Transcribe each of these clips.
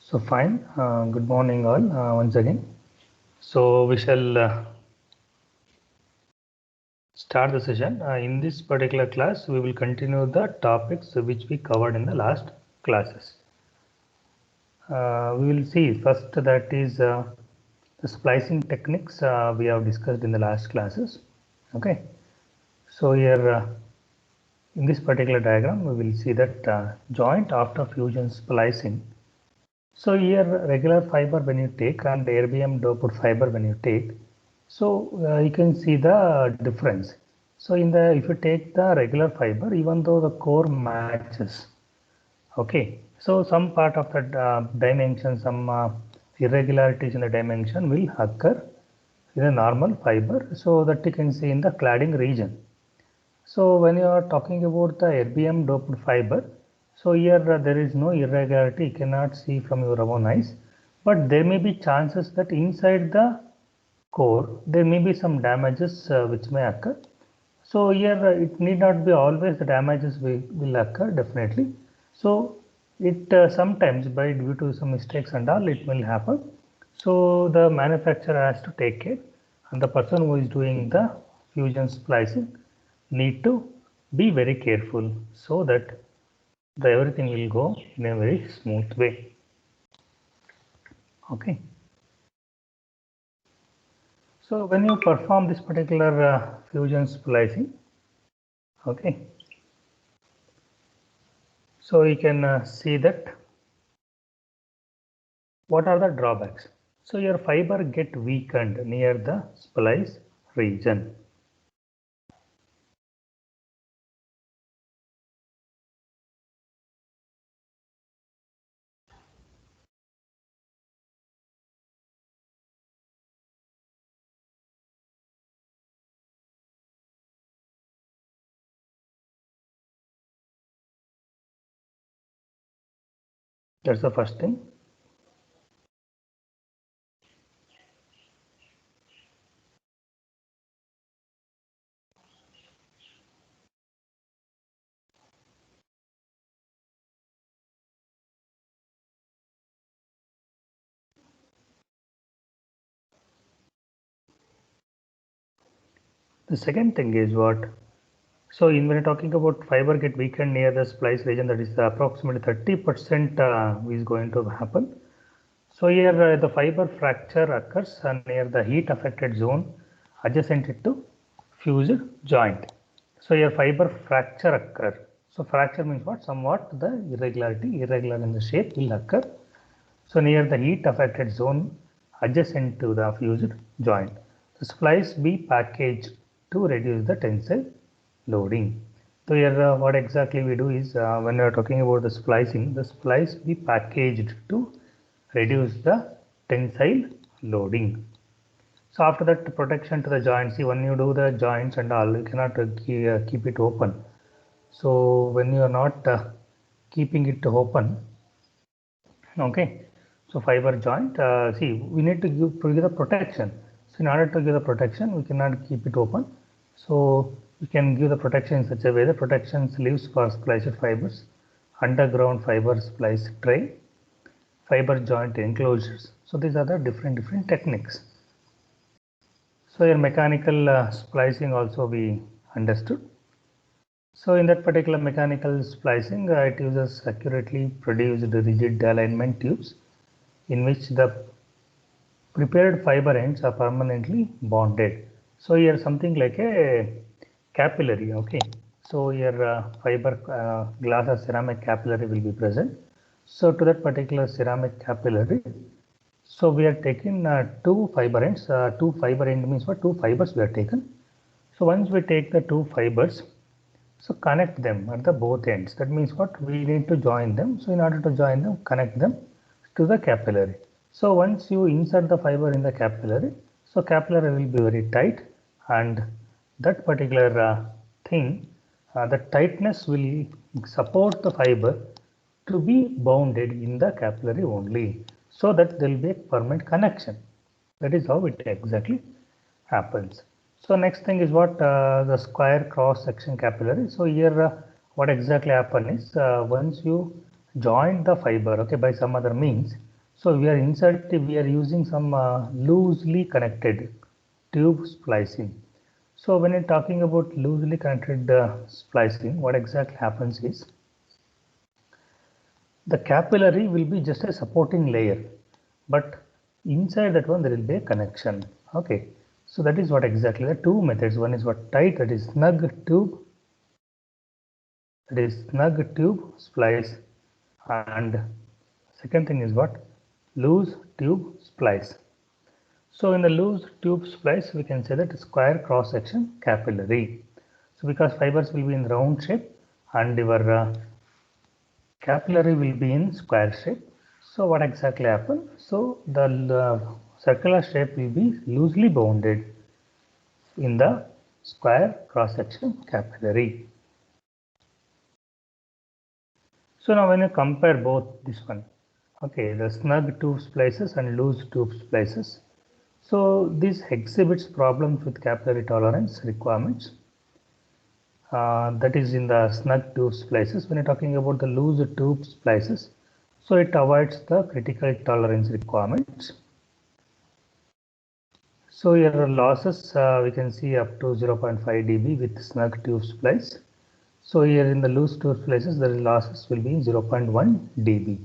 So fine. Good morning all once again. So we shall start the session. In this particular class, we will continue the topics which we covered in the last classes. We will see first that is the splicing techniques we have discussed in the last classes. Okay. So here in this particular diagram, we will see that joint after fusion splicing. So here regular fiber when you take and erbium doped fiber when you take, so you can see the difference. So if you take the regular fiber, even though the core matches, okay, so some part of the dimension, some irregularities in the dimension will occur in a normal fiber, so that you can see in the cladding region. So when you are talking about the erbium doped fiber, so here there is no irregularity, you cannot see from your own eyes, but there may be chances that inside the core there may be some damages which may occur. So here it need not be always the damages will occur definitely. So it sometimes by due to some mistakes and all it will happen. So the manufacturer has to take care, and the person who is doing the fusion splicing need to be very careful so that everything will go in a very smooth way. Okay. So when you perform this particular fusion splicing, okay, so you can see that what are the drawbacks. So your fiber get weakened near the splice region. That's the first thing. The second thing is what? So when you're talking about fiber get weakened near the splice region, that is approximately 30% is going to happen. So here the fiber fracture occurs near the heat affected zone adjacent to fused joint. So here fiber fracture occur. So fracture means what? Somewhat the irregular in the shape will occur. So near the heat affected zone adjacent to the fused joint. The splice be packaged to reduce the tensile loading. So here what exactly we do is when we are talking about the splicing, the splice be packaged to reduce the tensile loading. So after that protection to the joints, see when you do the joints and all, you cannot keep it open. So when you are not keeping it open, okay, so fiber joint, see we need to give the protection. So in order to give the protection, we cannot keep it open. So we can give the protection in such a way, the protection sleeves for spliced fibers, underground fiber splice tray, fiber joint enclosures. So these are the different techniques. So your mechanical splicing also we understood. So in that particular mechanical splicing, it uses accurately produced rigid alignment tubes in which the prepared fiber ends are permanently bonded. So here something like a capillary. Okay. So here fiber glass or ceramic capillary will be present. So to that particular ceramic capillary, so we are taking two fiber ends. Two fiber end means what? Two fibers we are taken. So once we take the two fibers, so connect them at the both ends. That means what? We need to join them. So in order to join them, connect them to the capillary. So once you insert the fiber in the capillary, so capillary will be very tight, and that particular thing, the tightness will support the fiber to be bounded in the capillary only, so that there will be a permanent connection. That is how it exactly happens. So next thing is what? The square cross section capillary. So here what exactly happen is once you join the fiber, okay, by some other means, So we are using some loosely connected tube splicing. So when you're talking about loosely connected splicing, what exactly happens is the capillary will be just a supporting layer, but inside that one there will be a connection. Okay, so that is what exactly the two methods. One is what tight, that is snug tube splice, and second thing is what loose tube splice. So in the loose tube splice, we can say that square cross section capillary. So because fibers will be in round shape and your capillary will be in square shape. So what exactly happen? So the circular shape will be loosely bounded in the square cross section capillary. So now when you compare both this one, okay, the snug tube splices and loose tube splices. So this exhibits problems with capillary tolerance requirements. That is in the snug tube splices. When you're talking about the loose tube splices, so it avoids the critical tolerance requirements. So your losses we can see up to 0.5 dB with snug tube splice. So here in the loose tube splices, the losses will be 0.1 dB.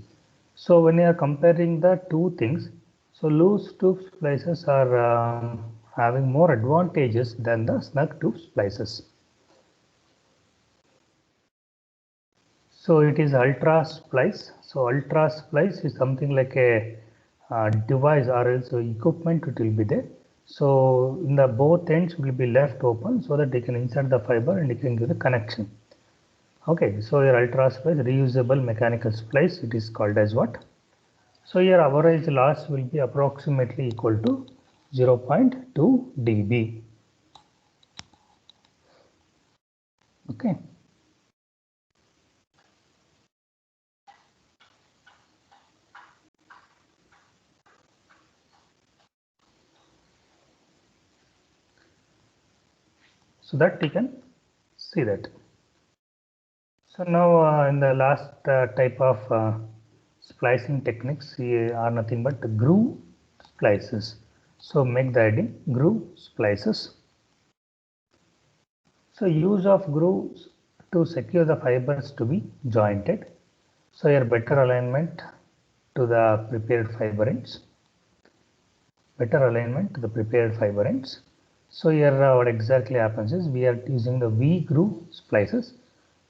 So when you are comparing the two things, so loose tube splices are having more advantages than the snug tube splices. So it is ultra splice. So ultra splice is something like a device or else equipment it will be there. So in the both ends will be left open so that they can insert the fiber and you can give the connection. Okay, so your ultra splice reusable mechanical splice, it is called as what? So your average loss will be approximately equal to 0.2 dB. Okay. So that you can see that. So now in the last type of splicing techniques are nothing but the groove splices. So make the heading groove splices. So use of grooves to secure the fibers to be jointed. So your better alignment to the prepared fiber ends. Better alignment to the prepared fiber ends. So here what exactly happens is we are using the V groove splices.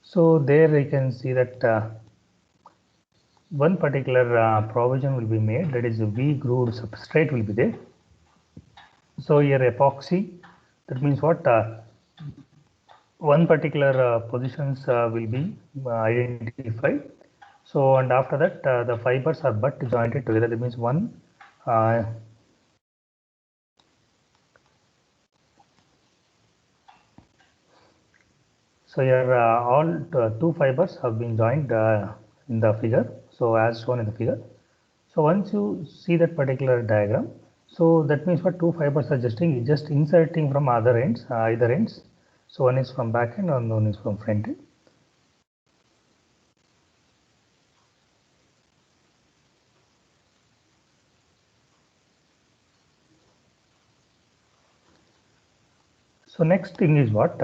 So there you can see that one particular provision will be made, that is a V grooved substrate will be there. So here epoxy, that means what one particular positions will be identified. So and after that the fibers are butt jointed together, that means one so here all two fibers have been joined in the figure, so as shown in the figure. So once you see that particular diagram, so that means what two fibers are just inserting from other ends, either ends. So one is from back end and one is from front end. So next thing is what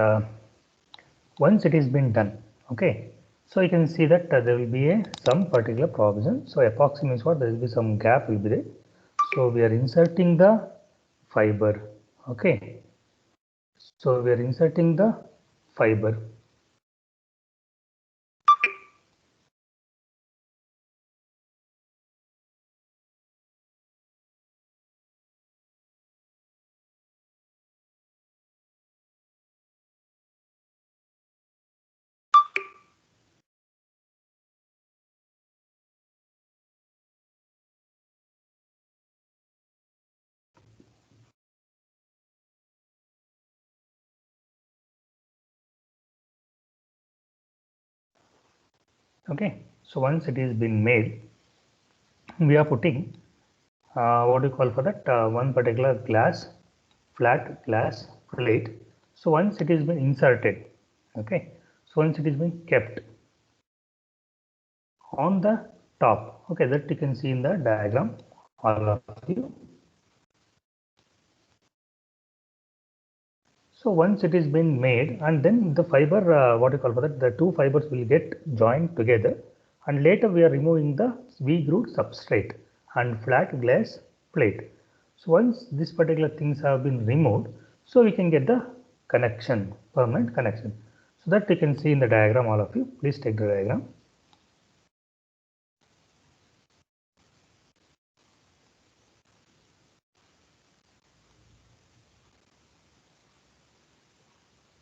once it is been done, okay. So you can see that there will be some particular provision. So epoxy means what, there will be some gap will be there. So we are inserting the fiber, okay. So we are inserting the fiber. Okay, so once it is been made, we are putting what do you call for that one particular flat glass plate. So once it is been inserted, okay, so once it is been kept on the top. Okay, that you can see in the diagram, all of you. So once it is been made, and then the fiber, what you call for that, the two fibers will get joined together, and later we are removing the V-grooved substrate and flat glass plate. So once these particular things have been removed, so we can get the connection, permanent connection. So that you can see in the diagram, all of you. Please take the diagram.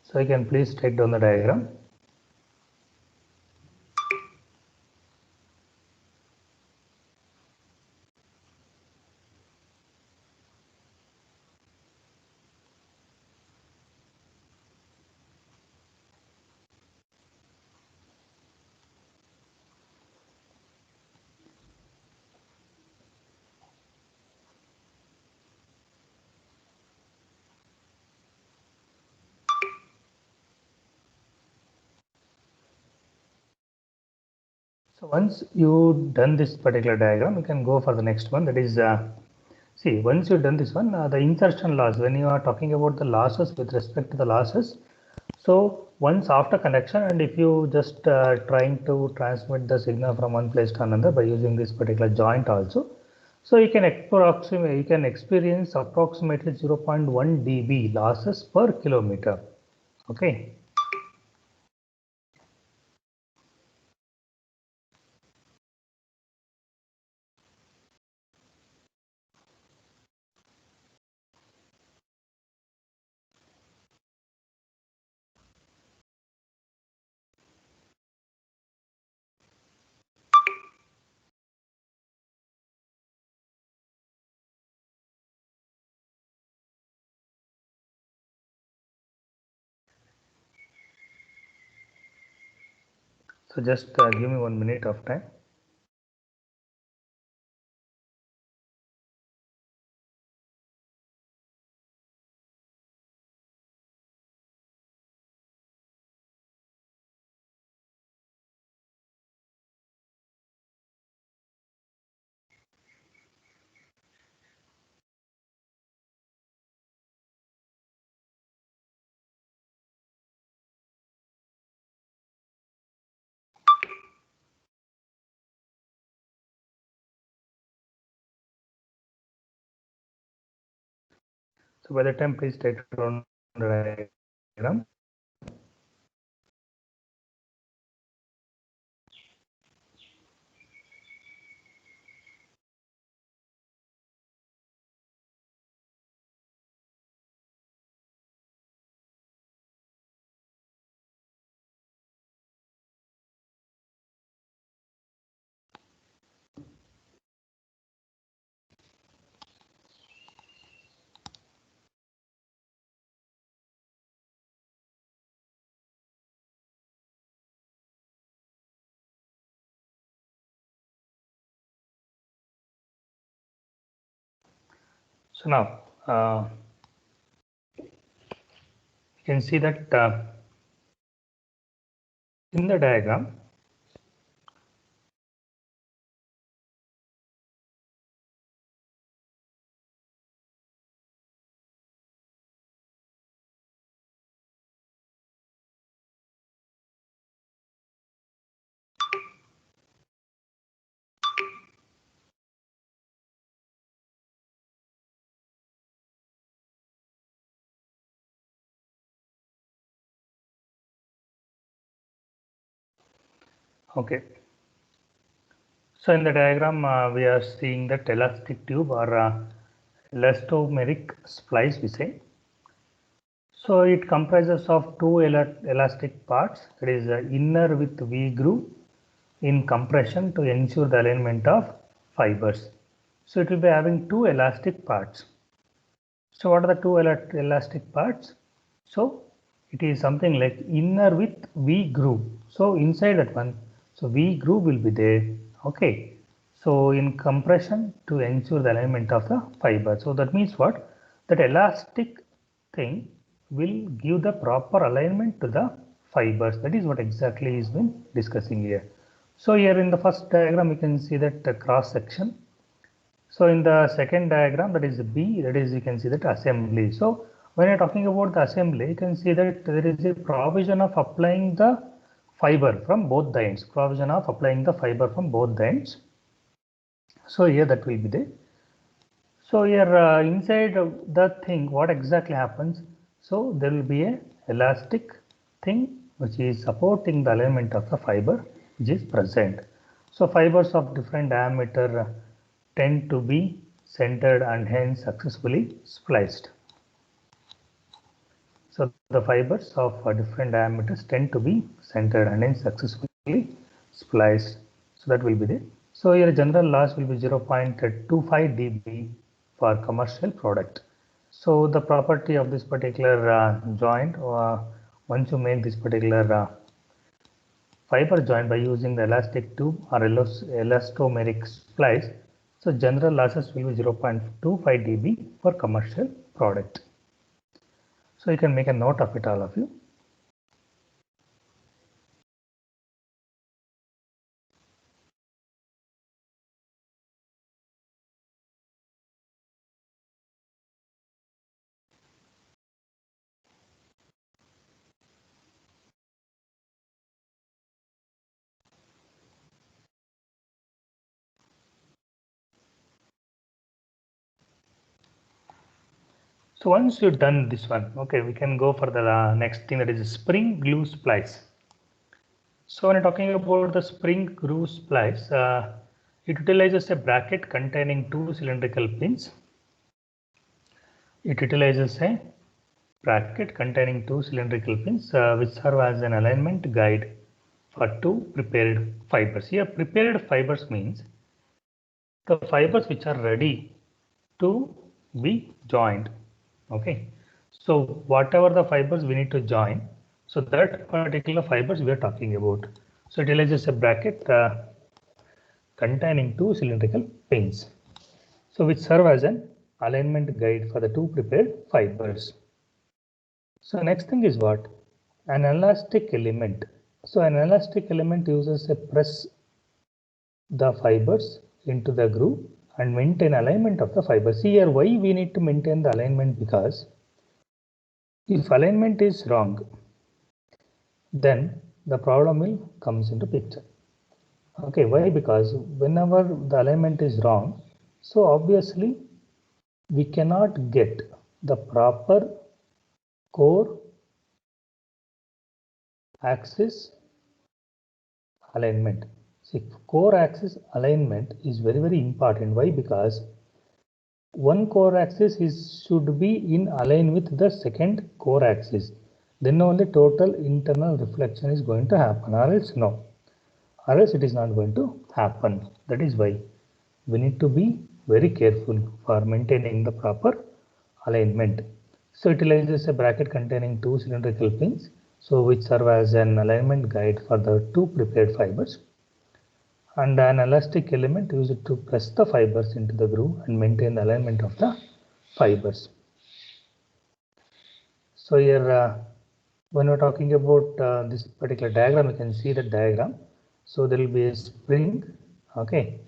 So you can please take down the diagram. So once you done this particular diagram, you can go for the next one. That is, see, once you've done this one, the insertion loss, when you are talking about the losses with respect to the losses. So once after connection, and if you just trying to transmit the signal from one place to another by using this particular joint also, so you can approximate, you can experience approximately 0.1 dB losses per kilometer. Okay. So just give me 1 minute of time. So by the time, please take down the diagram. So now you can see that in the diagram, okay. So in the diagram, we are seeing that elastic tube or elastomeric splice, we say. So it comprises of two elastic parts. It is inner with V groove in compression to ensure the alignment of fibers. So it will be having two elastic parts. So what are the two elastic parts? So it is something like inner with V groove. So inside that one, so V groove will be there. Okay. So in compression to ensure the alignment of the fiber. So that means what? That elastic thing will give the proper alignment to the fibers. That is what exactly is been discussing here. So here in the first diagram, you can see that cross section. So in the second diagram, that is B, that is you can see that assembly. So when you're talking about the assembly, you can see that there is a provision of applying the fiber from both the ends. Provision of applying the fiber from both the ends. So here that will be there. So here inside the thing, what exactly happens? So there will be a elastic thing which is supporting the alignment of the fiber which is present. So fibers of different diameter tend to be centered and hence successfully spliced. So the fibers of different diameters tend to be centered and hence successfully spliced. So that will be there. So your general loss will be 0.25 dB for commercial product. So the property of this particular joint, once you make this particular fiber joint by using the elastic tube or elastomeric splice, so general losses will be 0.25 dB for commercial product. So you can make a note of it, all of you. So once you've done this one, okay, we can go for the next thing, that is spring glue splice. So when talking about the spring glue splice, it utilizes a bracket containing two cylindrical pins. It utilizes a bracket containing two cylindrical pins which serve as an alignment guide for two prepared fibers. Here prepared fibers means the fibers which are ready to be joined. Okay, so whatever the fibers we need to join, so that particular fibers we are talking about. So it utilizes a bracket containing two cylindrical pins, so which serve as an alignment guide for the two prepared fibers. So next thing is what? An elastic element. So an elastic element uses a press the fibers into the groove and maintain alignment of the fibers. Here why we need to maintain the alignment, because if alignment is wrong, then the problem will comes into picture. Okay, why? Because whenever the alignment is wrong, so obviously we cannot get the proper core axis alignment. See, core axis alignment is very important. Why? Because one core axis should be in align with the second core axis. Then only total internal reflection is going to happen, or else no. Or else it is not going to happen. That is why we need to be very careful for maintaining the proper alignment. So it utilizes a bracket containing two cylindrical pins, so which serve as an alignment guide for the two prepared fibers, and an elastic element used to press the fibers into the groove and maintain the alignment of the fibers. So here when we're talking about this particular diagram, you can see the diagram. So there will be a spring, okay,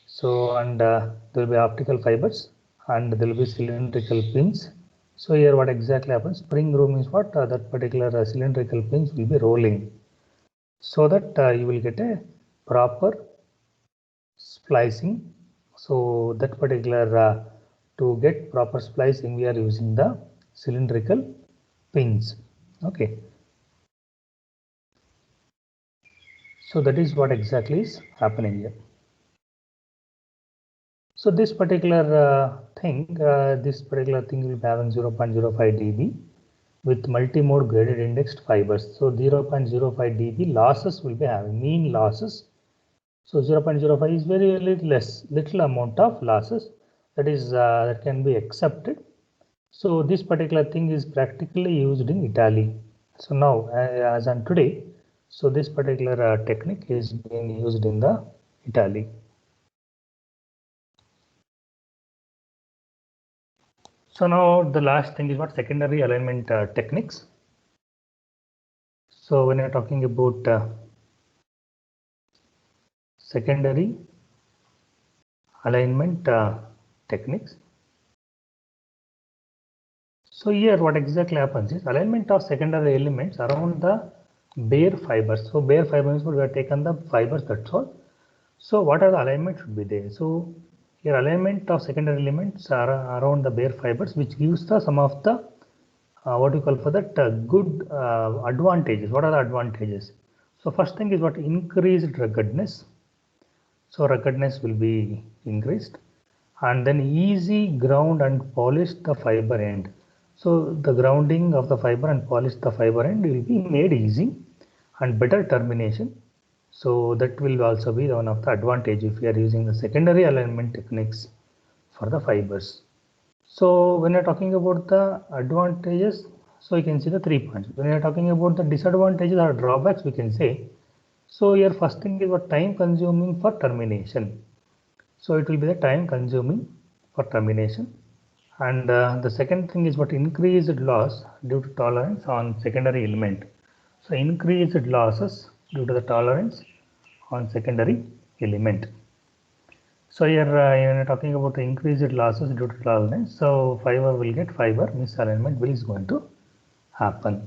so and there will be optical fibers and there will be cylindrical pins. So here what exactly happens? Spring groove means what? That particular cylindrical pins will be rolling, so that you will get a proper splicing. So that particular to get proper splicing, we are using the cylindrical pins. Okay, so that is what exactly is happening here. So this particular this particular thing will be having 0.05 dB with multi-mode graded indexed fibers. So 0.05 dB losses will be having, mean losses. So 0.05 is very little amount of losses, that is that can be accepted. So this particular thing is practically used in Italy. So now as on today, so this particular technique is being used in the Italy. So now the last thing is what? Secondary alignment techniques. So when you're talking about secondary alignment techniques. So here what exactly happens is alignment of secondary elements around the bare fibers. So bare fibers, we have taken the fibers, that's all. So what are the alignment should be there? So here alignment of secondary elements are around the bare fibers, which gives the some of the what you call for that good advantages. What are the advantages? So first thing is what increased ruggedness. So ruggedness will be increased, and then easy ground and polish the fiber end. So the grounding of the fiber and polish the fiber end will be made easy, and better termination. So that will also be one of the advantage if you are using the secondary alignment techniques for the fibers. So when you're talking about the advantages, so you can see the 3 points. When you're talking about the disadvantages or drawbacks, we can say, so your first thing is what time consuming for termination. So it will be the time consuming for termination. And the second thing is what increased loss due to tolerance on secondary element. So increased losses due to the tolerance on secondary element. So here you are talking about the increased losses due to tolerance. So fiber will get fiber misalignment is going to happen.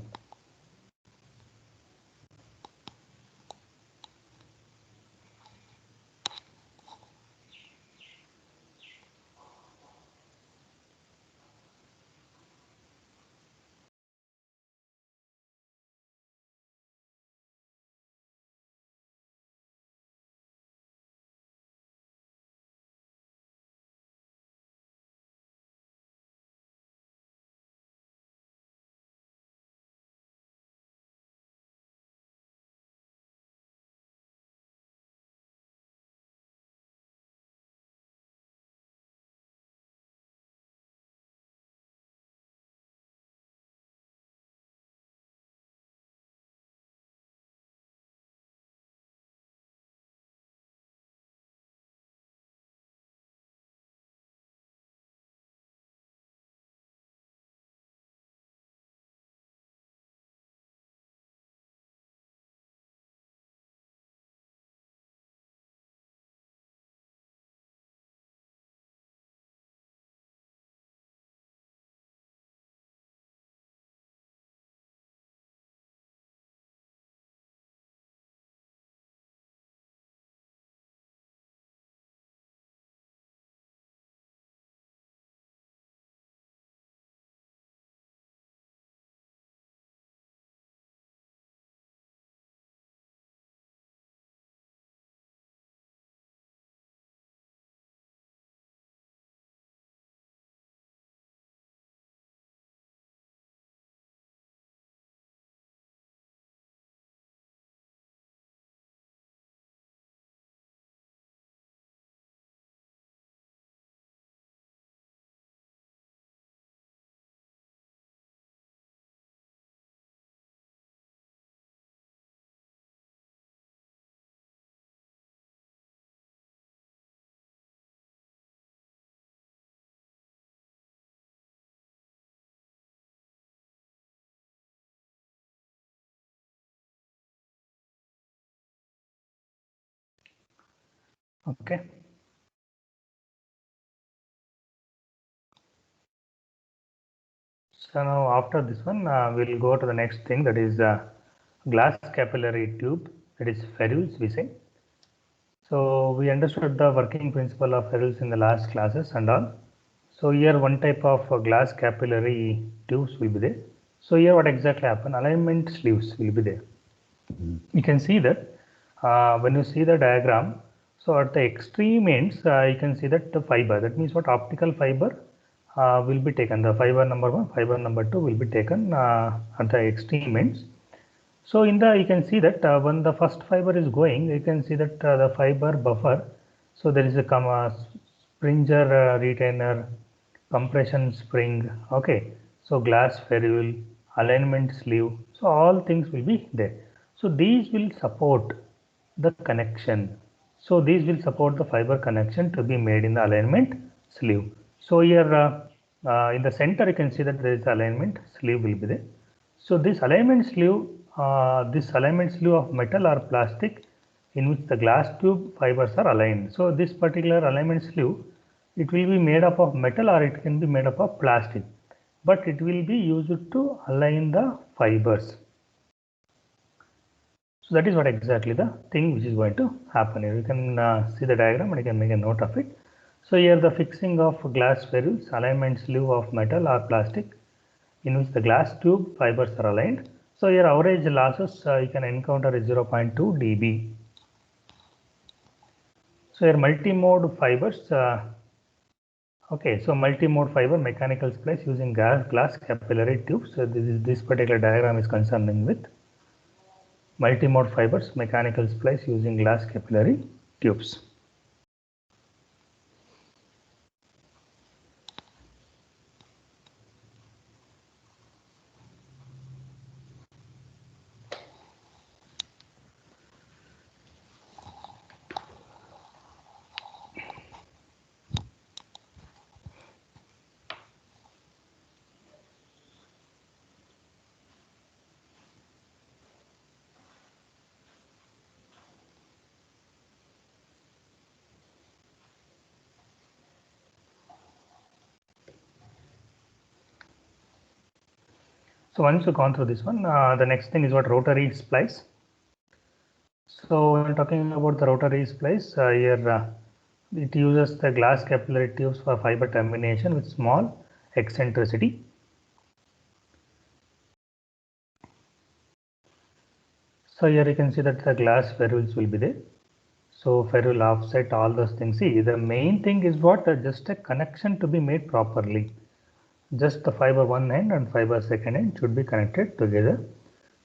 Okay. So now after this one, we'll go to the next thing, that is glass capillary tube, that is ferrules we say. So we understood the working principle of ferrules in the last classes and all. So here one type of glass capillary tubes will be there. So here what exactly happen? Alignment sleeves will be there. You can see that when you see the diagram, so at the extreme ends you can see that the fiber, that means what optical fiber will be taken, the fiber number 1, fiber number 2 will be taken at the extreme ends. So in the, you can see that when the first fiber is going, you can see that the fiber buffer, so there is a springer retainer, compression spring, okay, so glass ferrule, alignment sleeve, so all things will be there. So these will support the connection. So these will support the fiber connection to be made in the alignment sleeve. So here in the center you can see that there is alignment sleeve will be there. So this alignment sleeve of metal or plastic, in which the glass tube fibers are aligned. So this particular alignment sleeve, it will be made up of metal or it can be made up of plastic, but it will be used to align the fibers. So that is what exactly the thing which is going to happen here. You can see the diagram and you can make a note of it. So here the fixing of glass ferrules, alignment sleeve of metal or plastic in which the glass tube fibers are aligned. So here average losses you can encounter is 0.2 dB. So here multi-mode fibers, okay, so multi-mode fiber mechanical splice using glass capillary tubes. So this particular diagram is concerning with multi-mode fibers mechanical splice using glass capillary tubes. So once you've gone through this one, the next thing is what rotary splice. So when talking about the rotary splice, here it uses the glass capillary tubes for fiber termination with small eccentricity. So here you can see that the glass ferrules will be there. So ferrule offset, all those things. See, the main thing is what just a connection to be made properly. Just the fiber one end and fiber second end should be connected together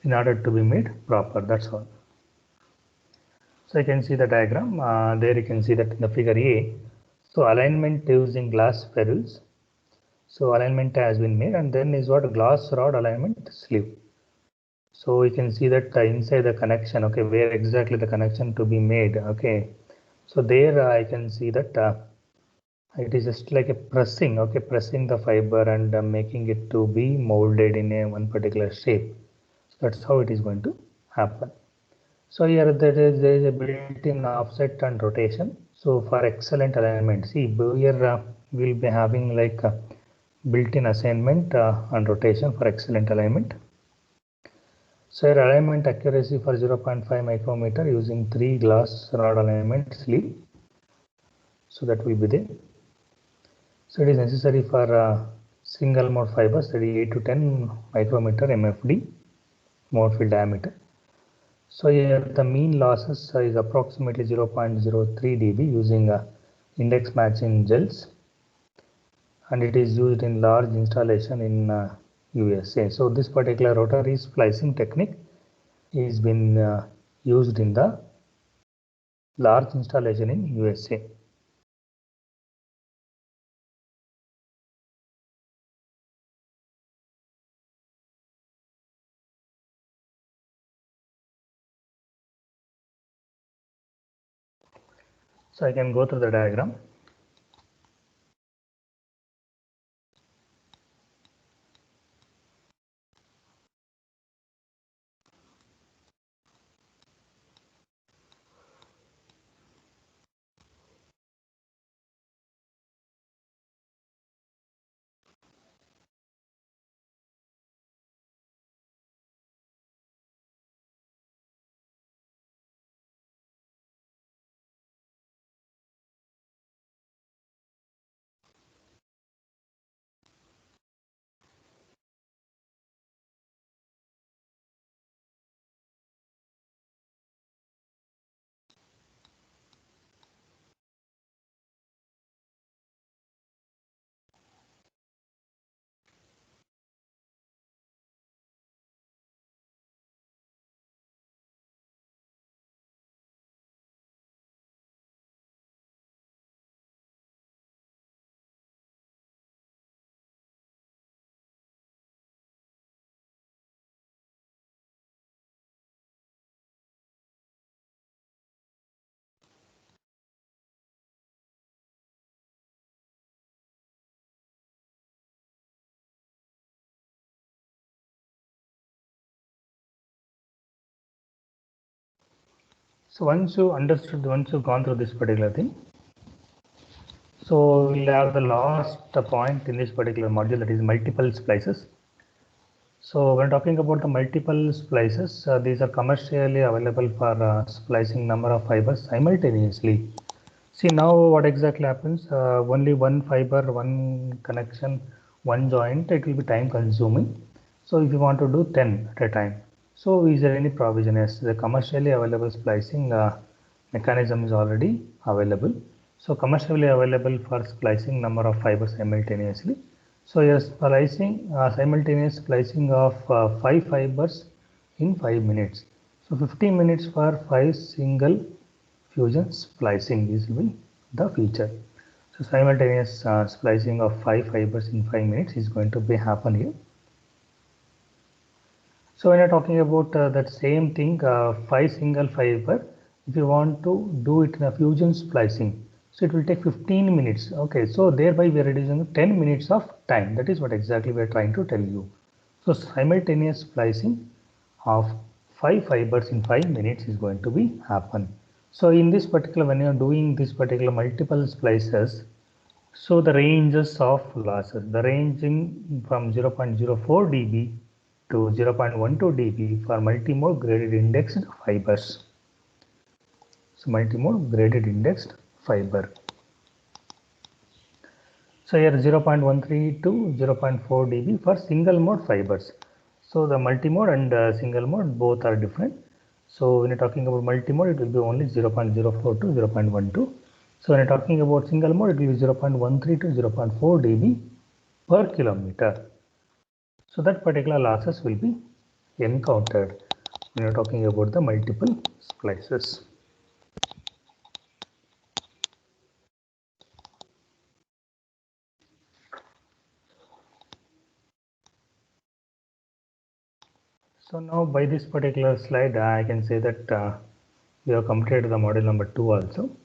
in order to be made proper. That's all. So you can see the diagram. There you can see that in the figure A. So alignment using glass ferrules. So alignment has been made, and then is what glass rod alignment sleeve. So you can see that inside the connection, okay, where exactly the connection to be made, okay. So there I can see that it is just like a pressing, okay, pressing the fiber and making it to be molded in a one particular shape. So that's how it is going to happen. So here there is a built-in offset and rotation. So for excellent alignment, see here we'll be having like built-in assignment and rotation for excellent alignment. So here alignment accuracy for 0.5 micrometer using 3 glass rod alignment sleeve. So that will be there. So it is necessary for single mode fibers, that is 8 to 10 micrometer MFD mode field diameter. So here the mean losses is approximately 0.03 dB using index matching gels, and it is used in large installation in USA. So this particular rotary splicing technique is been used in the large installation in USA. So I can go through the diagram. So once you've gone through this particular thing, so we'll have the last point in this particular module, that is multiple splices. So when talking about the multiple splices, these are commercially available for splicing number of fibers simultaneously. See now what exactly happens, only one fiber, one connection, one joint, it will be time consuming. So if you want to do 10 at a time, so is there any provision? Yes, the commercially available splicing mechanism is already available. So commercially available for splicing number of fibers simultaneously. So you're splicing simultaneous splicing of 5 fibers in 5 minutes. So 15 minutes for 5 single fusion splicing is will be the feature. So simultaneous splicing of 5 fibers in 5 minutes is going to be happen here. So when you're talking about that same thing, 5 single fiber, if you want to do it in a fusion splicing, so it will take 15 minutes. Okay, so thereby we are reducing 10 minutes of time. That is what exactly we are trying to tell you. So simultaneous splicing of 5 fibers in 5 minutes is going to be happen. So in this particular, when you are doing this particular multiple splices, so the ranges of losses, the ranging from 0.04 dB to 0.12 dB for multimode graded indexed fibers. So multimode graded indexed fiber. So here 0.13 to 0.4 dB for single mode fibers. So the multimode and single mode both are different. So when you're talking about multimode, it will be only 0.04 to 0.12. So when you're talking about single mode, it will be 0.13 to 0.4 dB per kilometer. So that particular losses will be encountered when you're talking about the multiple splices. So now by this particular slide, I can say that we have completed the module number 2 also.